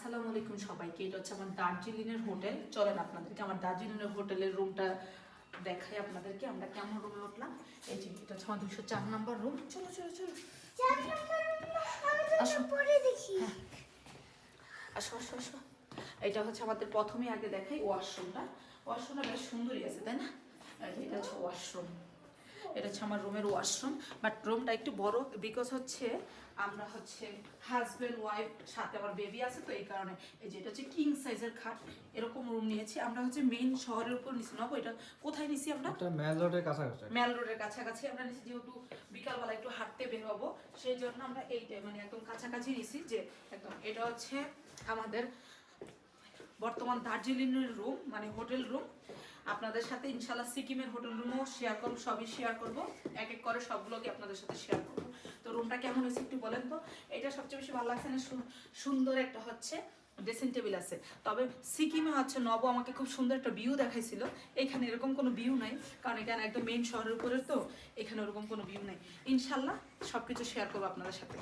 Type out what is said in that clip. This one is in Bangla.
আসসালামু আলাইকুম সবাইকে। এটা হচ্ছে আমার দার্জিলিংয়ের হোটেল। চলেন আপনাদেরকে আমার দার্জিলিংয়ের হোটেলের রুমটা দেখাই আপনাদেরকে। আমরা কেমন রুমে উঠলাম। এই যে এটা হচ্ছে আমার 204 নম্বর রুম। চলো চলো চলো, আসো হ্যাঁ, আসো আসো আসো। এটা হচ্ছে আমাদের প্রথমে আগে দেখাই ওয়াশরুমটা। ওয়াশরুমটা বেশ সুন্দরই আছে, তাই না? এটা হচ্ছে ওয়াশরুম। এটা হচ্ছে আমার রুমের ওয়াশরুম, বাট রুমটা একটু বড় বিকজ হচ্ছে আমরা হচ্ছে হাজব্যান্ড ওয়াইফ, সাথে আমার বেবি আছে, তো এই কারণে এই যে এটা হচ্ছে কিং সাইজের খাট, এরকম রুম নিয়েছি আমরা। হচ্ছে মেইন শহরের উপর নিছি না, এটা কোথায় নিছি আমরা? এটা মেল রোডের কাছাকাছি। মেল রোডের কাছাকাছি আমরা নিছি, যেহেতু বিকালবেলা একটু হাঁটতে বের হবো, সেই জন্য আমরা এইটাই মানে একদম কাছাকাছি নিছি। যে একদম এটা হচ্ছে আমাদের বর্তমান দার্জিলিংয়ের রুম, মানে হোটেল রুম। আপনাদের সাথে ইনশাল্লাহ সিকিমের হোটেল রুমও শেয়ার করবো, সবই শেয়ার করবো, এক এক করে সবগুলোকে আপনাদের সাথে শেয়ার করবো। তো রুমটা কেমন হয়েছে একটু বলেন তো। এটা সবচেয়ে বেশি ভালো লাগছে না, সুন্দর একটা হচ্ছে ড্রেসিং টেবিল আছে। তবে সিকিমে হচ্ছে নব আমাকে খুব সুন্দর একটা ভিউ দেখাইছিল, এখানে এরকম কোনো ভিউ নাই, কারণ এখানে একদম মেইন শহরের উপরে, তো এখানে ওরকম কোনো ভিউ নাই। ইনশাল্লাহ সবকিছু শেয়ার করবো আপনাদের সাথে।